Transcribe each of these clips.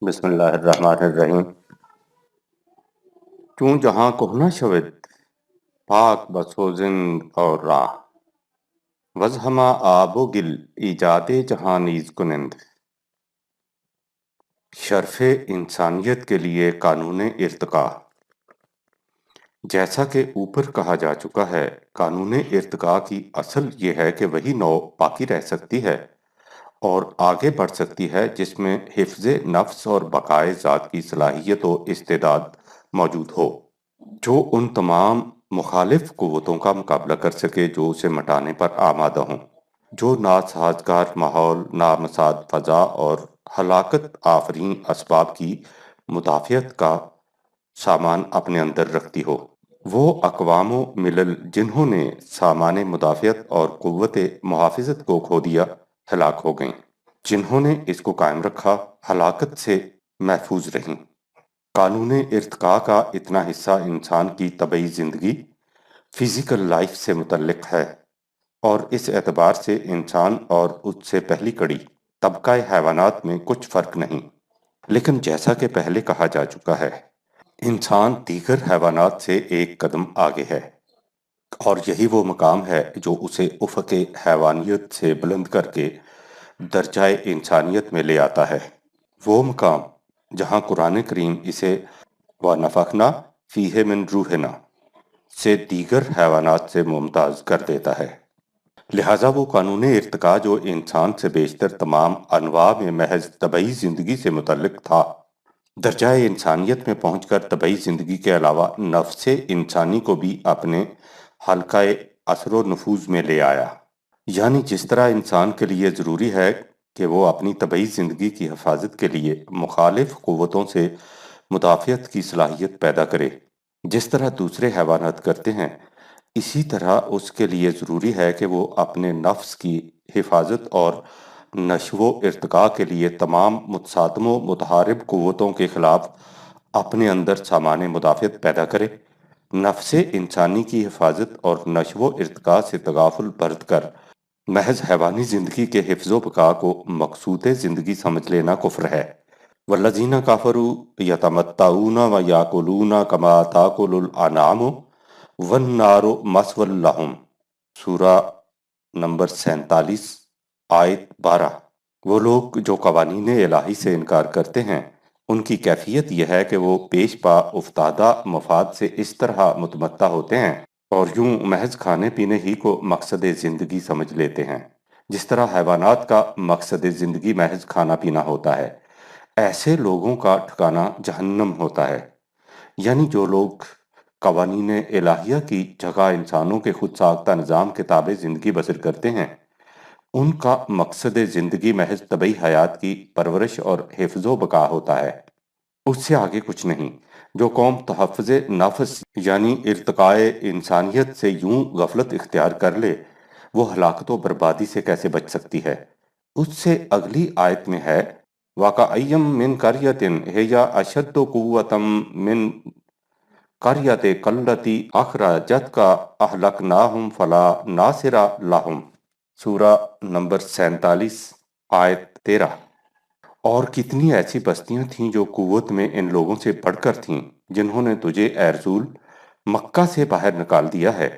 بسم اللہ الرحمن الرحیم۔ چوں جہاں کو نہ شود پاک بسو زند اور راہ، وز ہما آب و گل ایجاد جہاں نیز کنند۔ شرف انسانیت کے لیے قانون ارتقاء۔ جیسا کہ اوپر کہا جا چکا ہے، قانون ارتقاء کی اصل یہ ہے کہ وہی نوع باقی رہ سکتی ہے اور آگے بڑھ سکتی ہے جس میں حفظ نفس اور بقائے ذات کی صلاحیت و استعداد موجود ہو، جو ان تمام مخالف قوتوں کا مقابلہ کر سکے جو اسے مٹانے پر آمادہ ہوں، جو ناسازگار ماحول، نامساعد فضا اور ہلاکت آفرین اسباب کی مدافعت کا سامان اپنے اندر رکھتی ہو۔ وہ اقوام و ملل جنہوں نے سامان مدافعت اور قوت محافظت کو کھو دیا ہلاک ہو گئیں، جنہوں نے اس کو قائم رکھا ہلاکت سے محفوظ رہیں۔ قانون ارتقاء کا اتنا حصہ انسان کی طبعی زندگی فزیکل لائف سے متعلق ہے، اور اس اعتبار سے انسان اور اس سے پہلی کڑی طبقہ حیوانات میں کچھ فرق نہیں۔ لیکن جیسا کہ پہلے کہا جا چکا ہے، انسان دیگر حیوانات سے ایک قدم آگے ہے، اور یہی وہ مقام ہے جو اسے افق حیوانیت سے بلند کر کے درجہ انسانیت میں لے آتا ہے۔ وہ مقام جہاں قرآن کریم اسے وَنَفَخْنَا فِيهِ مِن رُوحِنَا سے دیگر حیوانات سے ممتاز کر دیتا ہے۔ لہٰذا وہ قانون ارتقاء جو انسان سے بیشتر تمام انواع میں محض طبعی زندگی سے متعلق تھا، درجہ انسانیت میں پہنچ کر طبعی زندگی کے علاوہ نفس انسانی کو بھی اپنے حلقہ اثر و نفوذ میں لے آیا۔ یعنی جس طرح انسان کے لیے ضروری ہے کہ وہ اپنی طبعی زندگی کی حفاظت کے لیے مخالف قوتوں سے مدافعت کی صلاحیت پیدا کرے، جس طرح دوسرے حیوانات کرتے ہیں، اسی طرح اس کے لیے ضروری ہے کہ وہ اپنے نفس کی حفاظت اور نشو و ارتقاء کے لیے تمام متصادم و متحارب قوتوں کے خلاف اپنے اندر سامان مدافعت پیدا کرے۔ نفس انسانی کی حفاظت اور نشو و ارتقاء سے تغافل برت کر محض حیوانی زندگی کے حفظ و بقاء کو مقصود زندگی سمجھ لینا کفر ہے۔ وَالَّذِينَ كَفَرُوا يَتَمَتَّعُونَ وَيَأْكُلُونَ كَمَا تَأْكُلُ الْأَنْعَامُ وَالنَّارُ مَثْوًى لَّهُمْ۔ سورہ نمبر 47 آیت 12۔ وہ لوگ جو قوانین الہی سے انکار کرتے ہیں، ان کی کیفیت یہ ہے کہ وہ پیش پا افتادہ مفاد سے اس طرح متمتع ہوتے ہیں اور یوں محض کھانے پینے ہی کو مقصد زندگی سمجھ لیتے ہیں، جس طرح حیوانات کا مقصد زندگی محض کھانا پینا ہوتا ہے۔ ایسے لوگوں کا ٹھکانہ جہنم ہوتا ہے۔ یعنی جو لوگ قوانین الہیہ کی جگہ انسانوں کے خود ساختہ نظام کے تابع زندگی بسر کرتے ہیں، ان کا مقصد زندگی محض طبعی حیات کی پرورش اور حفظ و بقا ہوتا ہے، اس سے آگے کچھ نہیں۔ جو قوم تحفظ نفس یعنی ارتقاء انسانیت سے یوں غفلت اختیار کر لے، وہ ہلاکت و بربادی سے کیسے بچ سکتی ہے؟ اس سے اگلی آیت میں ہے وَكَأَيٍّ مِّن قَرْيَةٍ هِيَ أَشَدُّ قُوَّةً مِّن قَرْيَتِكَ الَّتِي أَخْرَجَتْكَ أَهْلَكْنَاهُمْ فَلَا نَاصِرَ لَهُمْ۔ سورہ نمبر 47 آیت 13۔ اور کتنی ایسی بستیاں تھیں جو قوت میں ان لوگوں سے بڑھ کر تھیں، جنہوں نے تجھے اے رسول مکہ سے باہر نکال دیا ہے،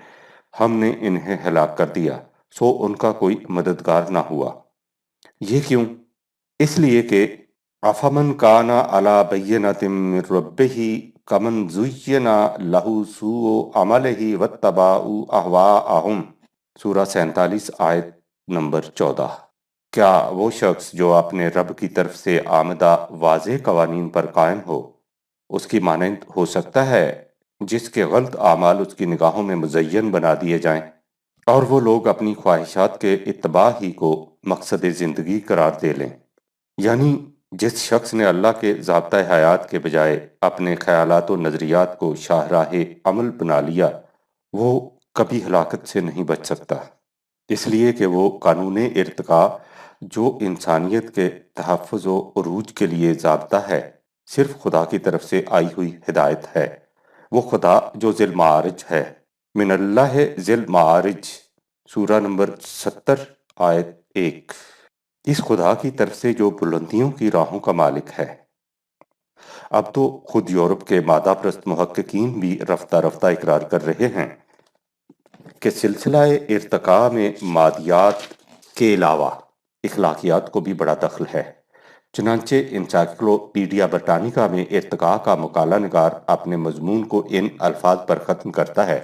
ہم نے انہیں ہلاک کر دیا، سو ان کا کوئی مددگار نہ ہوا۔ یہ کیوں؟ اس لیے کہ أَفَمَنْ كَانَ عَلَى بَيِّنَةٍ مِّن رَبِّهِ كَمَنْ زُيِّنَ لَهُ سُوءُ عَمَلِهِ وَاتَّبَعُوا أَهْوَاءَهُمْ۔ سورہ 47 آیت نمبر 14۔ کیا وہ شخص جو اپنے رب کی طرف سے آمدہ واضح قوانین پر قائم ہو، اس کی مانند ہو سکتا ہے جس کے غلط اعمال اس کی نگاہوں میں مزین بنا دیے جائیں، اور وہ لوگ اپنی خواہشات کے اتباع ہی کو مقصد زندگی قرار دے لیں؟ یعنی جس شخص نے اللہ کے ضابطہ حیات کے بجائے اپنے خیالات و نظریات کو شاہراہ عمل بنا لیا، وہ کبھی ہلاکت سے نہیں بچ سکتا، اس لیے کہ وہ قانون ارتقاء جو انسانیت کے تحفظ و عروج کے لیے ضابطہ ہے، صرف خدا کی طرف سے آئی ہوئی ہدایت ہے۔ وہ خدا جو ذی المعارج ہے، من اللہ ذی المعارج، سورہ نمبر 70 آیت 1۔ اس خدا کی طرف سے جو بلندیوں کی راہوں کا مالک ہے۔ اب تو خود یورپ کے مادہ پرست محققین بھی رفتہ رفتہ اقرار کر رہے ہیں کہ سلسلہ ارتقاء میں مادیات کے علاوہ اخلاقیات کو بھی بڑا دخل ہے۔ چنانچہ انسائکلوپیڈیا برٹانیکا میں ارتقاء کا مقالہ نگار اپنے مضمون کو ان الفاظ پر ختم کرتا ہے: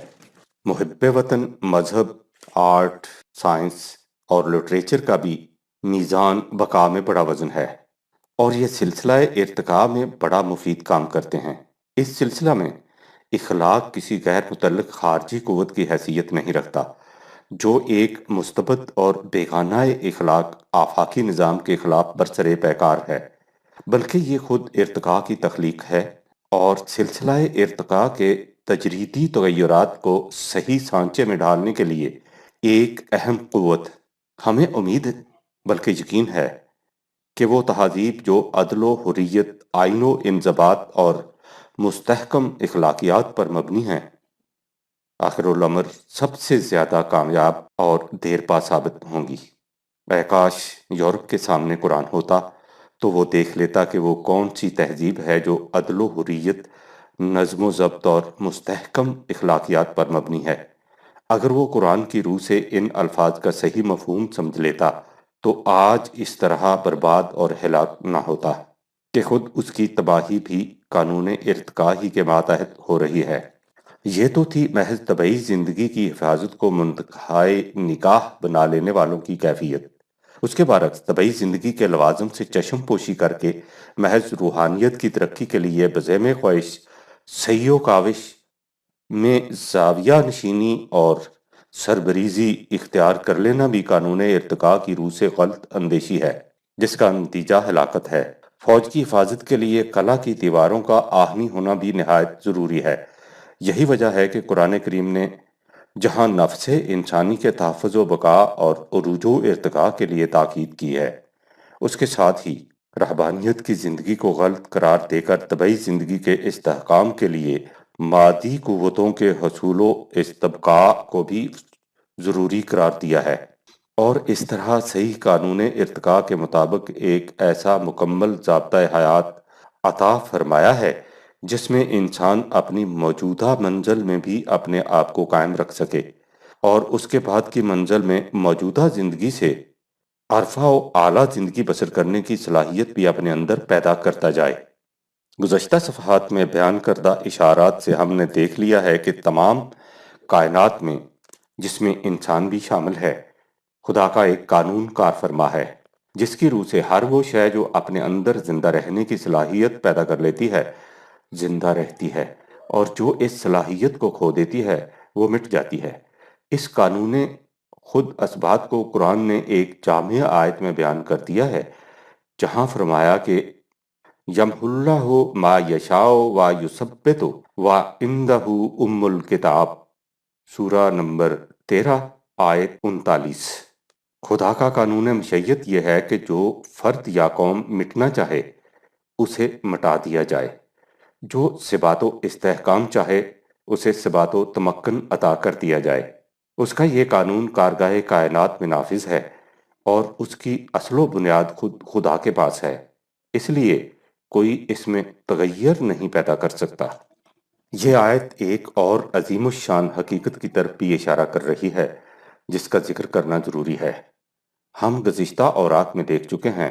محب وطن مذہب، آرٹ، سائنس اور لٹریچر کا بھی میزان بقا میں بڑا وزن ہے، اور یہ سلسلہ ارتقاء میں بڑا مفید کام کرتے ہیں۔ اس سلسلہ میں اخلاق کسی غیر متعلق خارجی قوت کی حیثیت نہیں رکھتا جو ایک مثبت اور بیگانہ اخلاق آفاقی نظام کے خلاف برسر پیکار ہے، بلکہ یہ خود ارتقاء کی تخلیق ہے، اور سلسلہ ارتقاء کے تجریدی تغیرات کو صحیح سانچے میں ڈالنے کے لیے ایک اہم قوت۔ ہمیں امید بلکہ یقین ہے کہ وہ تہذیب جو عدل و حریت، آئین و انضباط اور مستحکم اخلاقیات پر مبنی ہیں، آخر الامر سب سے زیادہ کامیاب اور دیر پا ثابت ہوں گی۔ اے کاش یورپ کے سامنے قرآن ہوتا تو وہ دیکھ لیتا کہ وہ کون سی تہذیب ہے جو عدل و حریت، نظم و ضبط اور مستحکم اخلاقیات پر مبنی ہے۔ اگر وہ قرآن کی روح سے ان الفاظ کا صحیح مفہوم سمجھ لیتا تو آج اس طرح برباد اور ہلاک نہ ہوتا کہ خود اس کی تباہی بھی قانون ارتقاء ہی کے ماتحت ہو رہی ہے۔ یہ تو تھی محض طبعی زندگی کی حفاظت کو منتہائے نکاح بنا لینے والوں کی کیفیت۔ اس کے برعکس طبعی زندگی کے لوازم سے چشم پوشی کر کے محض روحانیت کی ترقی کے لیے بزم خواہش سعی و کاوش میں زاویہ نشینی اور سربریزی اختیار کر لینا بھی قانون ارتقاء کی روح سے غلط اندیشی ہے، جس کا نتیجہ ہلاکت ہے۔ فوج کی حفاظت کے لیے قلعہ کی دیواروں کا آہنی ہونا بھی نہایت ضروری ہے۔ یہی وجہ ہے کہ قرآن کریم نے جہاں نفس انسانی کے تحفظ و بقا اور عروج و ارتقاء کے لیے تاکید کی ہے، اس کے ساتھ ہی رہبانیت کی زندگی کو غلط قرار دے کر طبعی زندگی کے استحکام کے لیے مادی قوتوں کے حصول و استبقاء کو بھی ضروری قرار دیا ہے، اور اس طرح صحیح قانون ارتقاء کے مطابق ایک ایسا مکمل ضابطۂ حیات عطا فرمایا ہے جس میں انسان اپنی موجودہ منزل میں بھی اپنے آپ کو قائم رکھ سکے اور اس کے بعد کی منزل میں موجودہ زندگی سے عرفہ و اعلیٰ زندگی بسر کرنے کی صلاحیت بھی اپنے اندر پیدا کرتا جائے۔ گزشتہ صفحات میں بیان کردہ اشارات سے ہم نے دیکھ لیا ہے کہ تمام کائنات میں، جس میں انسان بھی شامل ہے، خدا کا ایک قانون کار فرما ہے، جس کی روح سے ہر وہ شے جو اپنے اندر زندہ رہنے کی صلاحیت پیدا کر لیتی ہے زندہ رہتی ہے، اور جو اس صلاحیت کو کھو دیتی ہے وہ مٹ جاتی ہے۔ اس قانون خود اثبات کو قرآن نے ایک جامع آیت میں بیان کر دیا ہے، جہاں فرمایا کہ یمحو اللہ ما یشاء و یثبت و عندہ ام الکتاب، سورہ نمبر 13 آیت 39۔ خدا کا قانون مشیت یہ ہے کہ جو فرد یا قوم مٹنا چاہے اسے مٹا دیا جائے، جو ثبات و استحکام چاہے اسے ثبات و تمکن عطا کر دیا جائے۔ اس کا یہ قانون کارگاہ کائنات میں نافذ ہے، اور اس کی اصل و بنیاد خود خدا کے پاس ہے، اس لیے کوئی اس میں تغیر نہیں پیدا کر سکتا۔ یہ آیت ایک اور عظیم الشان حقیقت کی طرف بھی اشارہ کر رہی ہے جس کا ذکر کرنا ضروری ہے۔ ہم گزشتہ اوراق میں دیکھ چکے ہیں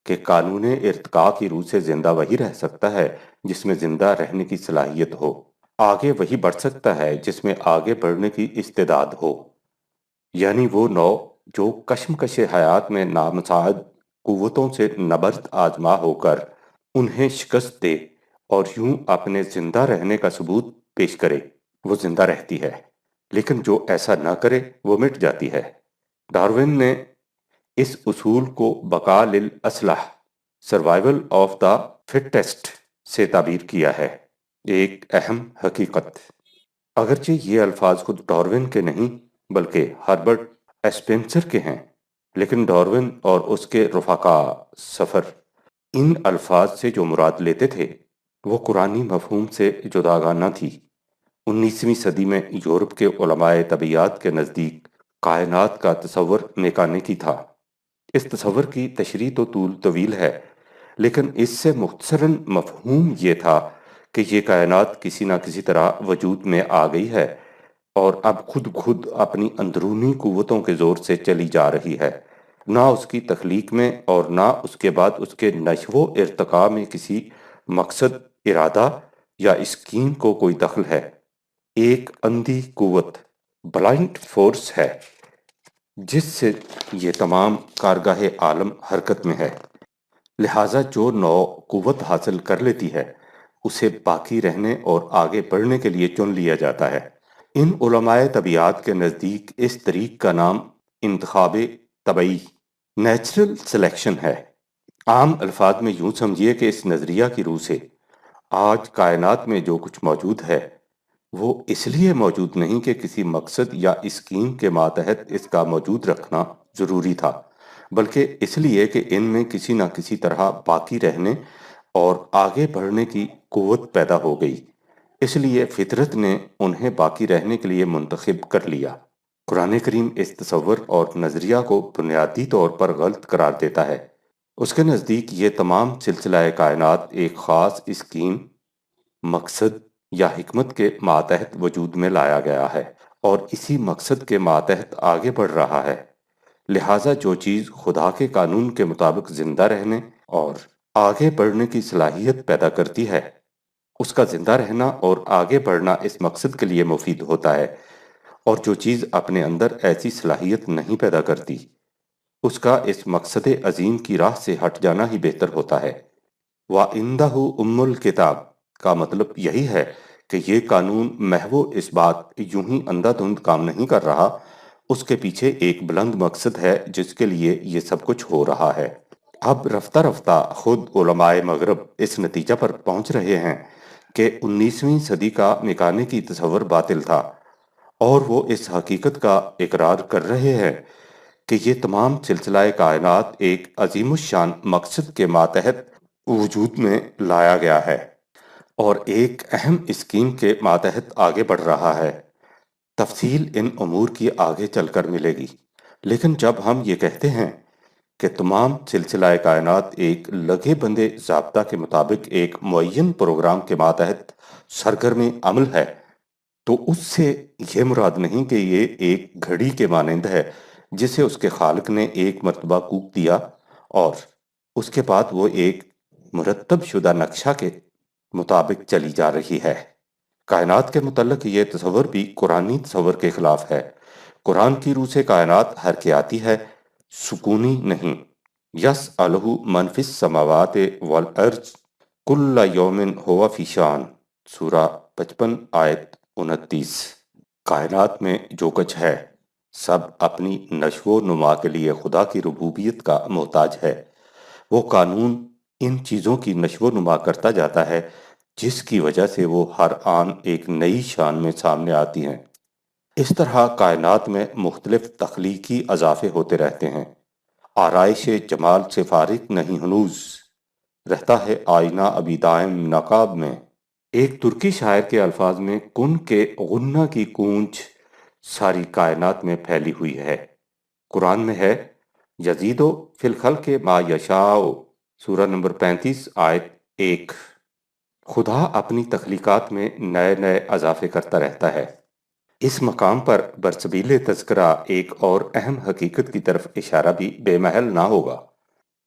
کہ قانون ارتقاء کی روح سے زندہ وہی رہ سکتا ہے جس میں زندہ رہنے کی صلاحیت ہو، آگے وہی بڑھ سکتا ہے جس میں آگے بڑھنے کی استعداد ہو، یعنی وہ نوع جو کشمکش حیات میں نامساعد قوتوں سے نبرد آزما ہو کر انہیں شکست دے اور یوں اپنے زندہ رہنے کا ثبوت پیش کرے، وہ زندہ رہتی ہے، لیکن جو ایسا نہ کرے وہ مٹ جاتی ہے۔ ڈارون نے اس اصول کو بقاء للاصلح، سروائیول آف دا فٹسٹ سے تعبیر کیا ہے، ایک اہم حقیقت۔ اگرچہ یہ الفاظ خود ڈارون کے نہیں بلکہ ہربرٹ اسپینسر کے ہیں، لیکن ڈارون اور اس کے رفقا سفر ان الفاظ سے جو مراد لیتے تھے وہ قرآنی مفہوم سے جداگانہ تھی۔ 19ویں صدی میں یورپ کے علماء طبیعیات کے نزدیک کائنات کا تصور میکانیکی تھا۔ اس تصور کی تشریح تو طول طویل ہے، لیکن اس سے مختصراً مفہوم یہ تھا کہ یہ کائنات کسی نہ کسی طرح وجود میں آ گئی ہے اور اب خود خود اپنی اندرونی قوتوں کے زور سے چلی جا رہی ہے، نہ اس کی تخلیق میں اور نہ اس کے بعد اس کے نشو و ارتقاء میں کسی مقصد، ارادہ یا اسکیم کو کوئی دخل ہے۔ ایک اندھی قوت، بلائنڈ فورس ہے جس سے یہ تمام کارگاہ عالم حرکت میں ہے۔ لہٰذا جو نو قوت حاصل کر لیتی ہے اسے باقی رہنے اور آگے بڑھنے کے لیے چن لیا جاتا ہے۔ ان علماء طبیعیات کے نزدیک اس طریق کا نام انتخاب طبعی، نیچرل سلیکشن ہے۔ عام الفاظ میں یوں سمجھیے کہ اس نظریہ کی روح سے آج کائنات میں جو کچھ موجود ہے وہ اس لیے موجود نہیں کہ کسی مقصد یا اسکیم کے ماتحت اس کا موجود رکھنا ضروری تھا، بلکہ اس لیے کہ ان میں کسی نہ کسی طرح باقی رہنے اور آگے بڑھنے کی قوت پیدا ہو گئی، اس لیے فطرت نے انہیں باقی رہنے کے لیے منتخب کر لیا۔ قرآن کریم اس تصور اور نظریہ کو بنیادی طور پر غلط قرار دیتا ہے۔ اس کے نزدیک یہ تمام سلسلہ کائنات ایک خاص اسکیم، مقصد یا حکمت کے ماتحت وجود میں لایا گیا ہے اور اسی مقصد کے ماتحت آگے بڑھ رہا ہے۔ لہٰذا جو چیز خدا کے قانون کے مطابق زندہ رہنے اور آگے بڑھنے کی صلاحیت پیدا کرتی ہے، اس کا زندہ رہنا اور آگے بڑھنا اس مقصد کے لیے مفید ہوتا ہے، اور جو چیز اپنے اندر ایسی صلاحیت نہیں پیدا کرتی، اس کا اس مقصد عظیم کی راہ سے ہٹ جانا ہی بہتر ہوتا ہے۔ وَعِندَهُ أُمُّ الْكِتَابِ کا مطلب یہی ہے کہ یہ قانون محض اس بات یوں ہی اندھا دھند کام نہیں کر رہا، اس کے پیچھے ایک بلند مقصد ہے جس کے لیے یہ سب کچھ ہو رہا ہے۔ اب رفتہ رفتہ خود علماء مغرب اس نتیجہ پر پہنچ رہے ہیں کہ 19ویں صدی کا میکانیکی تصور باطل تھا، اور وہ اس حقیقت کا اقرار کر رہے ہیں کہ یہ تمام سلسلہ کائنات ایک عظیم الشان مقصد کے ماتحت وجود میں لایا گیا ہے اور ایک اہم اسکیم کے ماتحت آگے بڑھ رہا ہے۔ تفصیل ان امور کی آگے چل کر ملے گی، لیکن جب ہم یہ کہتے ہیں کہ تمام سلسلہ کائنات ایک لگے بندے ضابطہ کے مطابق ایک معین پروگرام کے ماتحت سرگرم عمل ہے، تو اس سے یہ مراد نہیں کہ یہ ایک گھڑی کے مانند ہے جسے اس کے خالق نے ایک مرتبہ کوک دیا اور اس کے بعد وہ ایک مرتب شدہ نقشہ کے مطابق چلی جا رہی ہے۔ کائنات کے متعلق یہ تصور بھی قرآنی تصور کے خلاف ہے۔ قرآن کی روح سے کائنات حرکیاتی ہے، سکونی نہیں۔ یسألہ من فی السماوات والارض کل یوم ہوا فی شان، سورہ 55 آیت 29۔ کائنات میں جو کچھ ہے سب اپنی نشو و نما کے لیے خدا کی ربوبیت کا محتاج ہے۔ وہ قانون ان چیزوں کی نشو و نما کرتا جاتا ہے جس کی وجہ سے وہ ہر آن ایک نئی شان میں سامنے آتی ہیں۔ اس طرح کائنات میں مختلف تخلیقی اضافے ہوتے رہتے ہیں۔ آرائش جمال سے فارغ نہیں ہنوز، رہتا ہے آئینہ ابھی دائم نقاب میں۔ ایک ترکی شاعر کے الفاظ میں کن کے غنہ کی گونج ساری کائنات میں پھیلی ہوئی ہے۔ قرآن میں ہے یزیدو فی الخلق ما یشاء، سورہ نمبر 35 آیت 1۔ خدا اپنی تخلیقات میں نئے نئے اضافے کرتا رہتا ہے۔ اس مقام پر برسبیل تذکرہ ایک اور اہم حقیقت کی طرف اشارہ بھی بے محل نہ ہوگا۔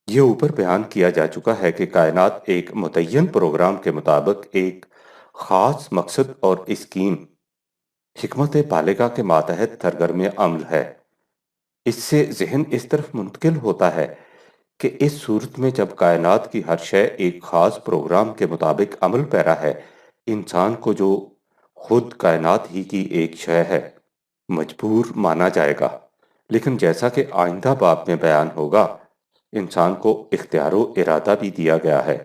یہ اوپر بیان کیا جا چکا ہے کہ کائنات ایک متعین پروگرام کے مطابق ایک خاص مقصد اور اسکیم، حکمت بالغہ کے ماتحت سرگرم عمل ہے۔ اس سے ذہن اس طرف منتقل ہوتا ہے کہ اس صورت میں جب کائنات کی ہر شے ایک خاص پروگرام کے مطابق عمل پیرا ہے، انسان کو جو خود کائنات ہی کی ایک شے ہے مجبور مانا جائے گا، لیکن جیسا کہ آئندہ باب میں بیان ہوگا انسان کو اختیار و ارادہ بھی دیا گیا ہے۔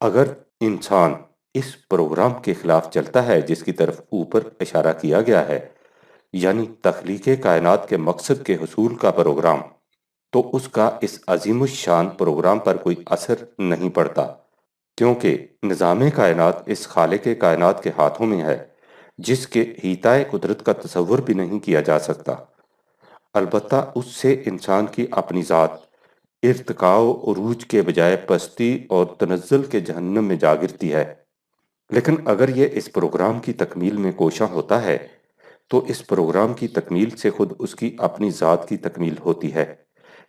اگر انسان اس پروگرام کے خلاف چلتا ہے جس کی طرف اوپر اشارہ کیا گیا ہے، یعنی تخلیق کائنات کے مقصد کے حصول کا پروگرام، تو اس کا اس عظیم الشان پروگرام پر کوئی اثر نہیں پڑتا، کیونکہ نظام کائنات اس خالق کائنات کے ہاتھوں میں ہے جس کے ہیتائے قدرت کا تصور بھی نہیں کیا جا سکتا۔ البتہ اس سے انسان کی اپنی ذات، ارتقاء و عروج کے بجائے پستی اور تنزل کے جہنم میں جا گرتی ہے۔ لیکن اگر یہ اس پروگرام کی تکمیل میں کوشاں ہوتا ہے تو اس پروگرام کی تکمیل سے خود اس کی اپنی ذات کی تکمیل ہوتی ہے۔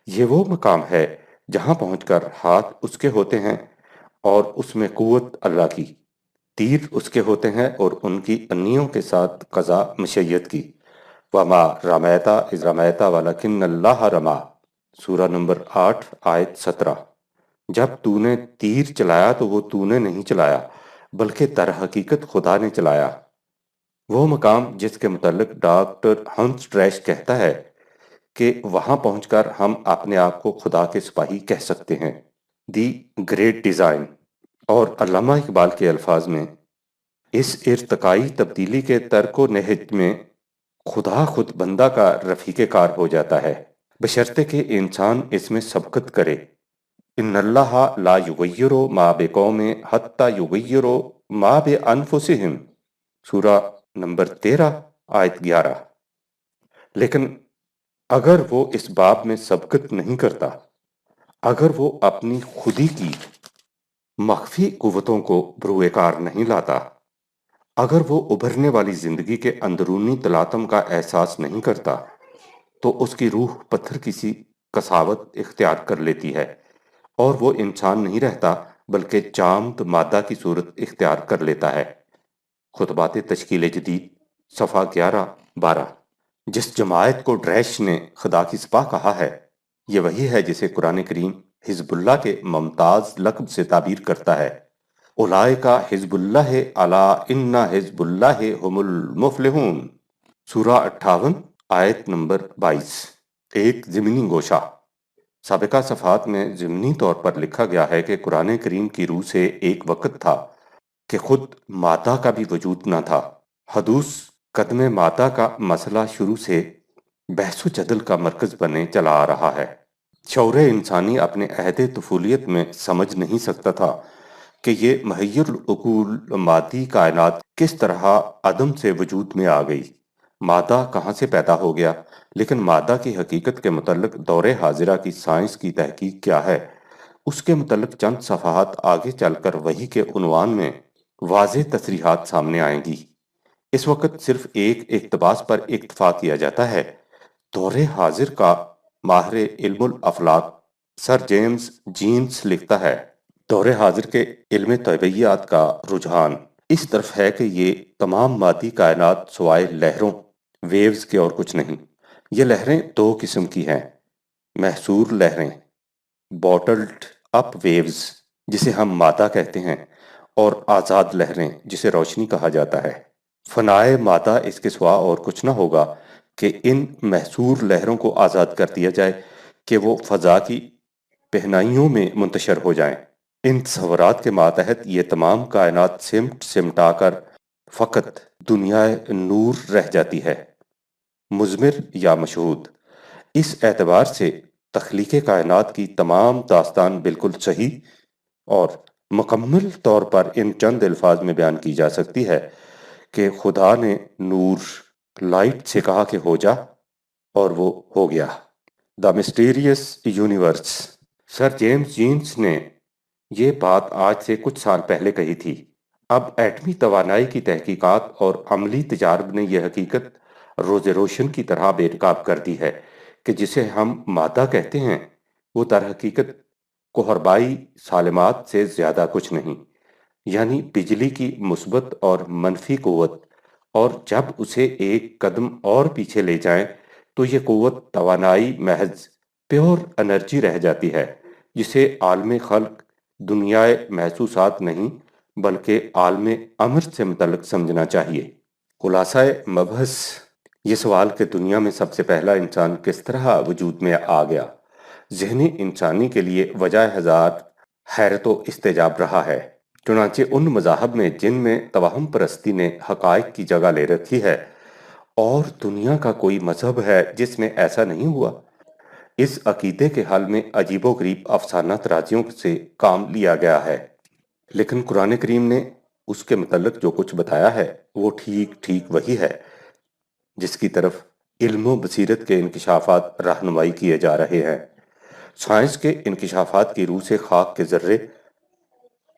یہ وہ مقام ہے جہاں پہنچ کر ہاتھ اس کے ہوتے ہیں اور اس میں قوت اللہ کی، تیر اس کے ہوتے ہیں اور ان کی انیوں کے ساتھ قضا مشیت کی۔ وَمَا رَمَيْتَ إِذْ رَمَيْتَ وَلَكِنَّ اللَّهَ رَمَى، سورہ نمبر 8 آیت 17۔ جب تو نے تیر چلایا تو وہ تو نے نہیں چلایا بلکہ در حقیقت خدا نے چلایا۔ وہ مقام جس کے متعلق ڈاکٹر ہنس ڈریش کہتا ہے کہ وہاں پہنچ کر ہم اپنے آپ کو خدا کے سپاہی کہہ سکتے ہیں، دی گریٹ ڈیزائن۔ اور علامہ اقبال کے الفاظ میں، اس ارتقائی تبدیلی کے ترک و نہج میں خدا خود بندہ کا رفیق کار ہو جاتا ہے، بشرطے کہ انسان اس میں سبقت کرے۔ ان اللہ لا یغیر ما بقوم حتی یغیر ما بانفسہم، سورہ نمبر 13 آیت 11۔ لیکن اگر وہ اس باب میں سبقت نہیں کرتا، اگر وہ اپنی خودی کی مخفی قوتوں کو بروئے کار نہیں لاتا، اگر وہ ابھرنے والی زندگی کے اندرونی تلاطم کا احساس نہیں کرتا، تو اس کی روح پتھر کی سی قساوت اختیار کر لیتی ہے اور وہ انسان نہیں رہتا بلکہ جامد مادہ کی صورت اختیار کر لیتا ہے۔ خطبات تشکیل جدید، صفحہ 11-12۔ جس جماعت کو ڈریش نے خدا کی سپاہ کہا ہے، یہ وہی ہے جسے قرآن کریم حزب اللہ کے ممتاز لقب سے تعبیر کرتا ہے۔ اولئک حزب اللہ الا ان حزب اللہ هم المفلحون، سورہ 58 آیت نمبر 22۔ ایک ضمنی گوشہ، سابقہ صفحات میں ضمنی طور پر لکھا گیا ہے کہ قرآن کریم کی روح سے ایک وقت تھا کہ خود مادہ کا بھی وجود نہ تھا۔ حدوث قدم مادہ کا مسئلہ شروع سے بحث و جدل کا مرکز بنے چلا آ رہا ہے۔ شعور انسانی اپنے عہد طفولیت میں سمجھ نہیں سکتا تھا کہ یہ محیر العقول مادی کائنات کس طرح عدم سے وجود میں آ گئی، مادہ کہاں سے پیدا ہو گیا۔ لیکن مادہ کی حقیقت کے متعلق دور حاضرہ کی سائنس کی تحقیق کیا ہے، اس کے متعلق چند صفحات آگے چل کر وحی کے عنوان میں واضح تصریحات سامنے آئیں گی۔ اس وقت صرف ایک اقتباس پر اکتفا کیا جاتا ہے۔ دور حاضر کا ماہر علم الافلاک سر جیمز جینس لکھتا ہے، دور حاضر کے علم طبیعیات کا رجحان اس طرف ہے کہ یہ تمام مادی کائنات سوائے لہروں، ویوز کے اور کچھ نہیں۔ یہ لہریں دو قسم کی ہیں: محصور لہریں، بوٹلڈ اپ ویوز جسے ہم مادہ کہتے ہیں، اور آزاد لہریں جسے روشنی کہا جاتا ہے۔ فنائے مادہ اس کے سوا اور کچھ نہ ہوگا کہ ان محصور لہروں کو آزاد کر دیا جائے کہ وہ فضا کی پہنائیوں میں منتشر ہو جائیں۔ ان تصورات کے ماتحت یہ تمام کائنات سمٹ سمٹا کر فقط دنیا نور رہ جاتی ہے، مضمر یا مشہود۔ اس اعتبار سے تخلیق کائنات کی تمام داستان بالکل صحیح اور مکمل طور پر ان چند الفاظ میں بیان کی جا سکتی ہے کہ خدا نے نور، لائٹ سے کہا کہ ہو جا، اور وہ ہو گیا۔ دا مسٹیریس یونیورس۔ سر جیمز جینس نے یہ بات آج سے کچھ سال پہلے کہی تھی۔ اب ایٹمی توانائی کی تحقیقات اور عملی تجارب نے یہ حقیقت روز روشن کی طرح بے نقاب کر دی ہے کہ جسے ہم مادہ کہتے ہیں وہ در حقیقت کہربائی سالمات سے زیادہ کچھ نہیں، یعنی بجلی کی مثبت اور منفی قوت، اور جب اسے ایک قدم اور پیچھے لے جائیں تو یہ قوت توانائی محض پیور انرجی رہ جاتی ہے، جسے عالم خلق دنیا محسوسات نہیں بلکہ عالم امر سے متعلق سمجھنا چاہیے۔ خلاصہ مبحث یہ سوال کہ دنیا میں سب سے پہلا انسان کس طرح وجود میں آ گیا، ذہنی انسانی کے لیے وجہ ہزار حیرت و استعجاب رہا ہے۔ چنانچہ ان مذاہب میں جن میں توہم پرستی نے حقائق کی جگہ لے رکھی ہے، اور دنیا کا کوئی مذہب ہے جس میں ایسا نہیں ہوا، اس عقیدے کے حل میں عجیب و غریب افسانہ ترازیوں سے کام لیا گیا ہے۔ لیکن قرآن کریم نے اس کے متعلق جو کچھ بتایا ہے وہ ٹھیک ٹھیک وہی ہے جس کی طرف علم و بصیرت کے انکشافات رہنمائی کیے جا رہے ہیں۔ سائنس کے انکشافات کی روح سے خاک کے ذرے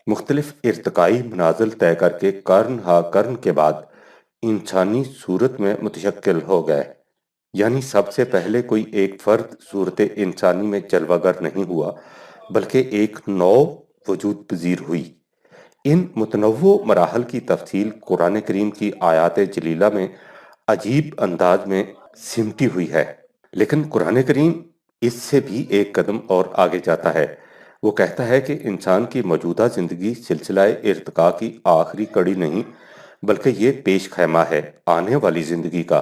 مختلف ارتقائی منازل طے کر کے قرن ہا قرن کے بعد انسانی صورت میں متشکل ہو گئے، یعنی سب سے پہلے کوئی ایک فرد صورت انسانی میں جلوہ گر نہیں ہوا بلکہ ایک نو وجود پذیر ہوئی۔ ان متنوع مراحل کی تفصیل قرآن کریم کی آیات جلیلہ میں عجیب انداز میں سمٹی ہوئی ہے، لیکن قرآن کریم اس سے بھی ایک قدم اور آگے جاتا ہے۔ وہ کہتا ہے کہ انسان کی موجودہ زندگی سلسلہ ارتقاء کی آخری کڑی نہیں بلکہ یہ پیش خیمہ ہے آنے والی زندگی کا۔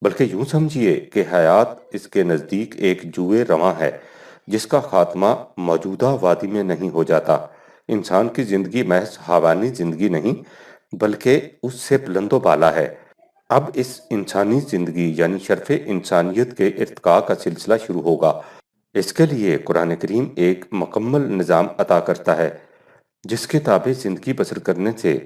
بلکہ یوں سمجھیے کہ حیات اس کے نزدیک ایک جوئے رواں ہے جس کا خاتمہ موجودہ وادی میں نہیں ہو جاتا۔ انسان کی زندگی محض حیوانی زندگی نہیں بلکہ اس سے بلند و بالا ہے۔ اب اس انسانی زندگی یعنی شرف انسانیت کے ارتقاء کا سلسلہ شروع ہوگا۔ اس کے لیے قرآن کریم ایک مکمل نظام عطا کرتا ہے جس کے تابع زندگی بسر کرنے سے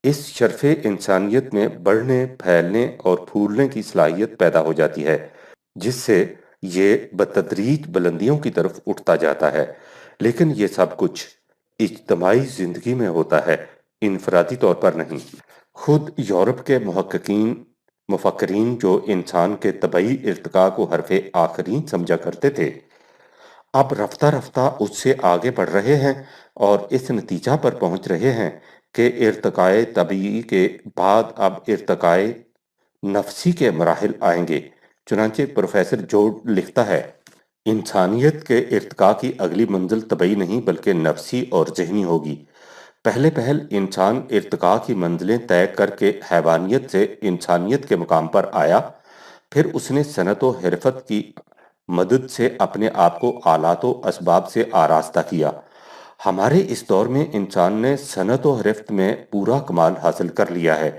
اس شرف انسانیت میں بڑھنے، پھیلنے اور پھولنے کی صلاحیت پیدا ہو جاتی ہے، جس سے یہ بتدریج بلندیوں کی طرف اٹھتا جاتا ہے۔ لیکن یہ سب کچھ اجتماعی زندگی میں ہوتا ہے، انفرادی طور پر نہیں۔ خود یورپ کے مفکرین جو انسان کے طبعی ارتقاء کو حرف آخرین سمجھا کرتے تھے، اب رفتہ رفتہ اس سے آگے بڑھ رہے ہیں اور اس نتیجہ پر پہنچ رہے ہیں کہ ارتقاء طبیعی کے بعد اب ارتقاء نفسی کے مراحل آئیں گے۔ چنانچہ پروفیسر جورڈ لکھتا ہے، انسانیت کے ارتقاء کی اگلی منزل طبعی نہیں بلکہ نفسی اور ذہنی ہوگی۔ پہلے انسان ارتقاء کی منزلیں طے کر کے حیوانیت سے انسانیت کے مقام پر آیا، پھر اس نے صنعت و حرفت کی مدد سے اپنے آپ کو آلات و اسباب سے آراستہ کیا۔ ہمارے اس دور میں انسان نے صنعت و حرفت میں پورا کمال حاصل کر لیا ہے۔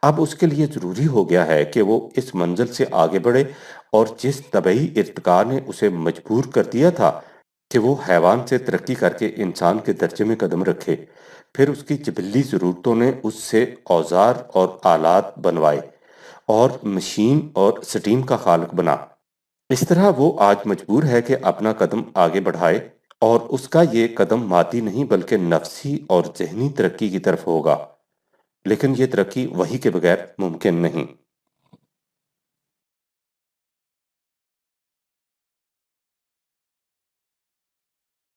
اب اس کے لیے ضروری ہو گیا ہے کہ وہ اس منزل سے آگے بڑھے، اور جس طبعی ارتقاء نے اسے مجبور کر دیا تھا کہ وہ حیوان سے ترقی کر کے انسان کے درجے میں قدم رکھے، پھر اس کی جبلی ضرورتوں نے اس سے اوزار اور آلات بنوائے اور مشین اور سٹیم کا خالق بنا۔ اس طرح وہ آج مجبور ہے کہ اپنا قدم آگے بڑھائے، اور اس کا یہ قدم مادی نہیں بلکہ نفسی اور ذہنی ترقی کی طرف ہوگا۔ لیکن یہ ترقی وحی کے بغیر ممکن نہیں۔